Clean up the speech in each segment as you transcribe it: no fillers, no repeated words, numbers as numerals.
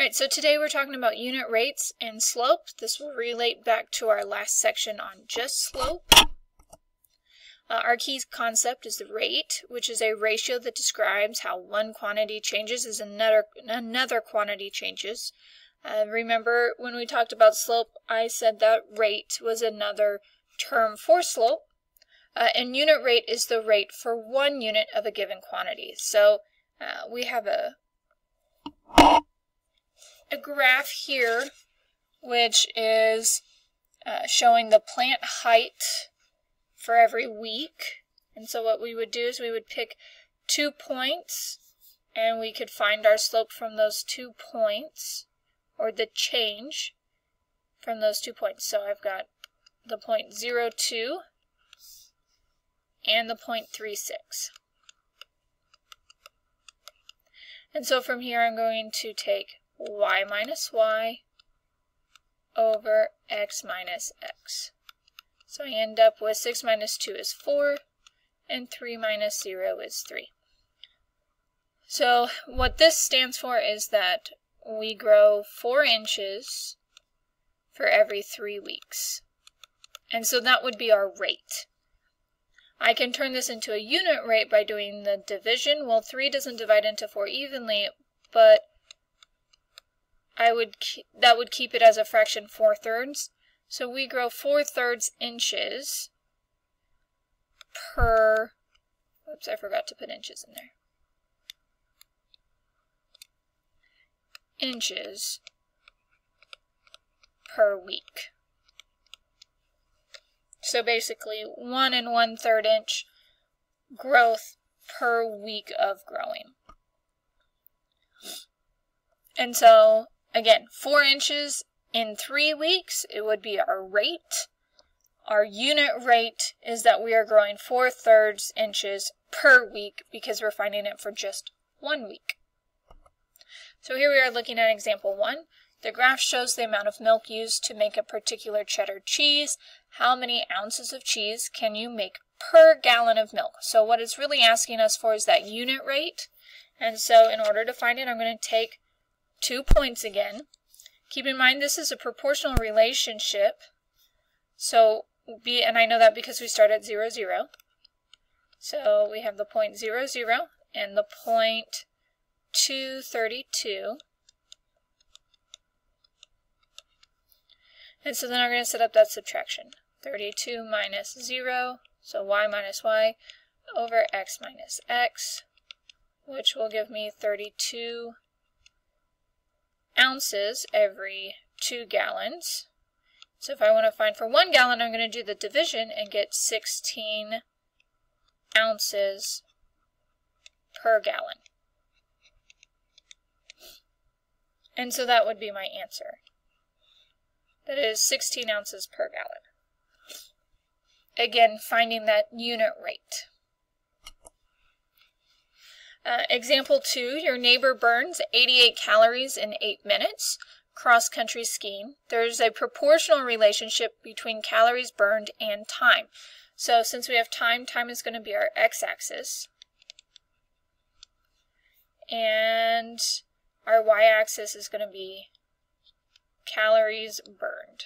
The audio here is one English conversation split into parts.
Alright, so today we're talking about unit rates and slope. This will relate back to our last section on just slope. Our key concept is the rate, which is a ratio that describes how one quantity changes as another quantity changes. Remember when we talked about slope, I said that rate was another term for slope. And unit rate is the rate for 1 unit of a given quantity. So we have a graph here which is showing the plant height for every week. And so what we would do is we would pick 2 points and we could find our slope from those 2 points, or the change from those 2 points. So I've got the point 0.02 and the 0.36. And so from here I'm going to take y minus y over x minus x. So I end up with 6 minus 2 is 4, and 3 minus 0 is 3. So what this stands for is that we grow 4 inches for every 3 weeks. And so that would be our rate. I can turn this into a unit rate by doing the division. Well, 3 doesn't divide into 4 evenly, but that would keep it as a fraction 4/3. So we grow 4/3 inches per, oops, I forgot to put inches in there. Inches per week. So basically 1 1/3 inch growth per week of growing. And so again, 4 inches in 3 weeks, it would be our rate. Our unit rate is that we are growing 4/3 inches per week because we're finding it for just 1 week. So here we are looking at example 1. The graph shows the amount of milk used to make a particular cheddar cheese. How many ounces of cheese can you make per gallon of milk? So what it's really asking us for is that unit rate. And so in order to find it, I'm going to take 2 points again. Keep in mind this is a proportional relationship. So and I know that because we start at 0, 0. So we have the point 0, 0 and the point 232. And so then I'm going to set up that subtraction. 32 minus 0, so y minus y over x minus x, which will give me 32 ounces every 2 gallons. So if I want to find for 1 gallon, I'm going to do the division and get 16 ounces per gallon. And so that would be my answer. That is 16 ounces per gallon. Again, finding that unit rate. Example 2, your neighbor burns 88 calories in 8 minutes. Cross-country skiing. There's a proportional relationship between calories burned and time. So since we have time, time is going to be our x-axis. And our y-axis is going to be calories burned.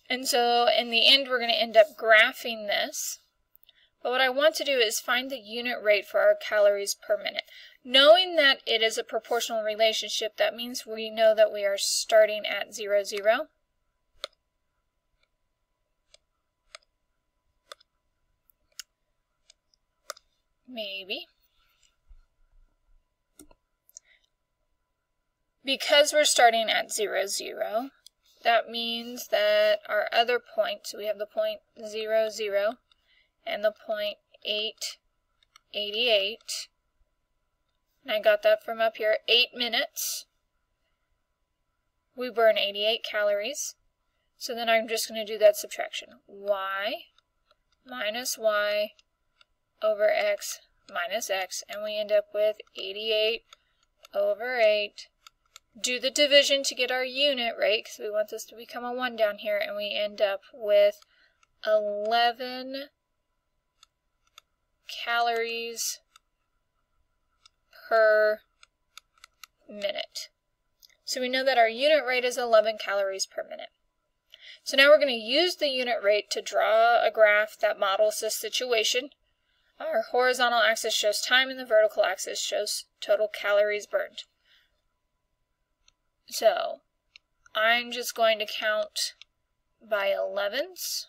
And so in the end, we're going to end up graphing this. But what I want to do is find the unit rate for our calories per minute. Knowing that it is a proportional relationship, that means we know that we are starting at 0, 0. Maybe. Because we're starting at 0, 0, that means that our other points, we have the point 0, 0 and the point 8, 88. And I got that from up here, 8 minutes. We burn 88 calories. So then I'm just going to do that subtraction. Y minus y over x minus x, and we end up with 88 over 8. Do the division to get our unit rate, because we want this to become a 1 down here, and we end up with 11 calories per minute. So we know that our unit rate is 11 calories per minute. So now we're going to use the unit rate to draw a graph that models this situation. Our horizontal axis shows time and the vertical axis shows total calories burned. So I'm just going to count by 11s.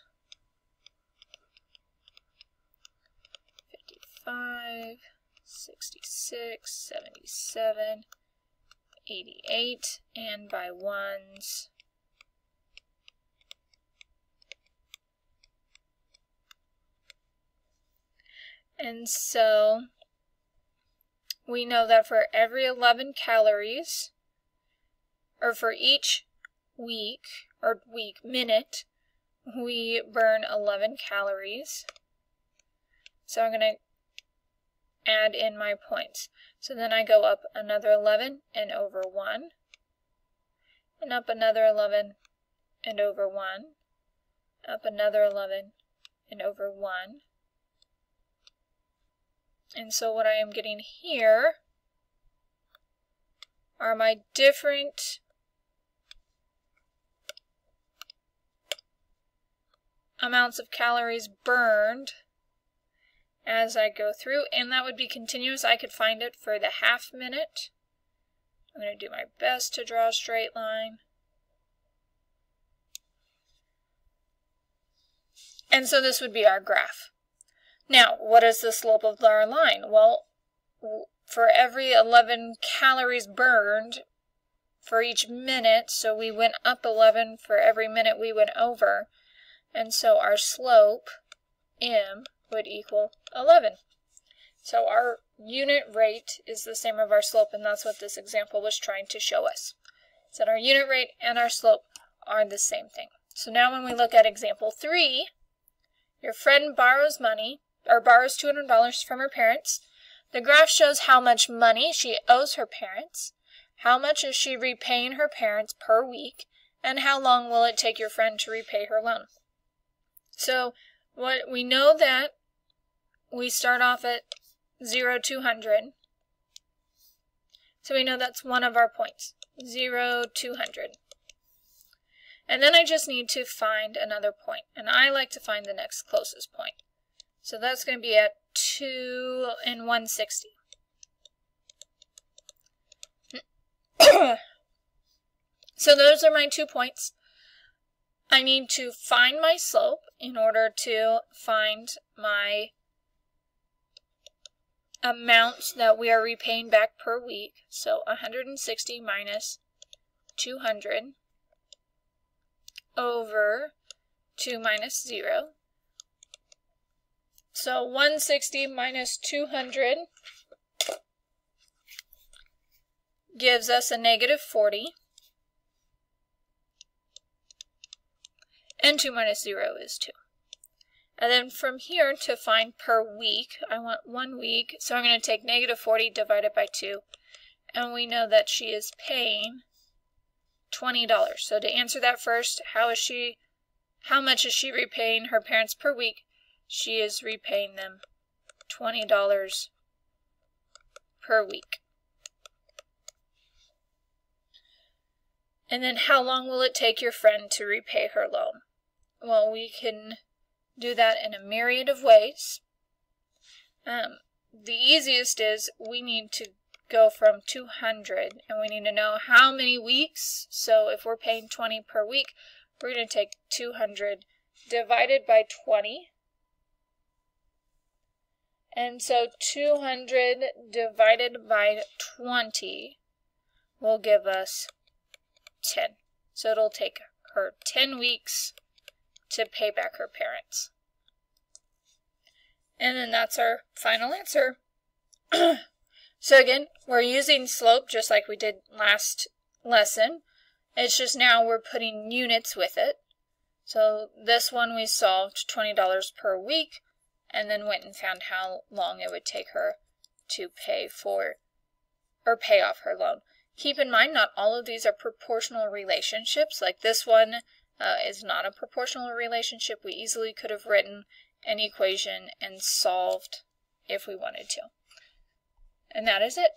55, 66, 77, 88, and by ones. And so we know that for every 11 calories, or for each week, or minute, we burn 11 calories. So I'm going to add in my points. So then I go up another 11 and over 1, and up another 11 and over 1, up another 11 and over 1. And so what I am getting here are my different amounts of calories burned as I go through, and that would be continuous. I could find it for the half minute. I'm going to do my best to draw a straight line. And so this would be our graph. Now, what is the slope of our line? Well, for every 11 calories burned for each minute, so we went up 11 for every minute we went over, and so our slope, m, would equal 11. So our unit rate is the same as our slope, and that's what this example was trying to show us. So that our unit rate and our slope are the same thing. So now when we look at example 3, your friend borrows money, or borrows $200 from her parents. The graph shows how much money she owes her parents, how much is she repaying her parents per week, and how long will it take your friend to repay her loan. So what we know that we start off at 0 to 100. So we know that's one of our points, 0 to 100. And then I just need to find another point, and I like to find the next closest point. So that's going to be at 2 and 160. So those are my 2 points. I need to find my slope in order to find my amount that we are repaying back per week. So 160 minus 200 over 2 minus 0. So 160 minus 200 gives us a negative 40. And 2 minus 0 is 2. And then from here to find per week, I want 1 week. So I'm going to take negative 40 divided by 2. And we know that she is paying $20. So to answer that first, how much is she repaying her parents per week? She is repaying them $20 per week. And then how long will it take your friend to repay her loan? Well, we can do that in a myriad of ways. The easiest is we need to go from 200 and we need to know how many weeks. So if we're paying 20 per week, we're going to take 200 divided by 20. And so 200 divided by 20 will give us 10. So it'll take her 10 weeks to pay back her parents. And then that's our final answer. So again, we're using slope just like we did last lesson. It's just now we're putting units with it. So this one we solved $20 per week, and then went and found how long it would take her to pay off her loan. Keep in mind, not all of these are proportional relationships. Like this one is not a proportional relationship. We easily could have written an equation and solved if we wanted to. And that is it.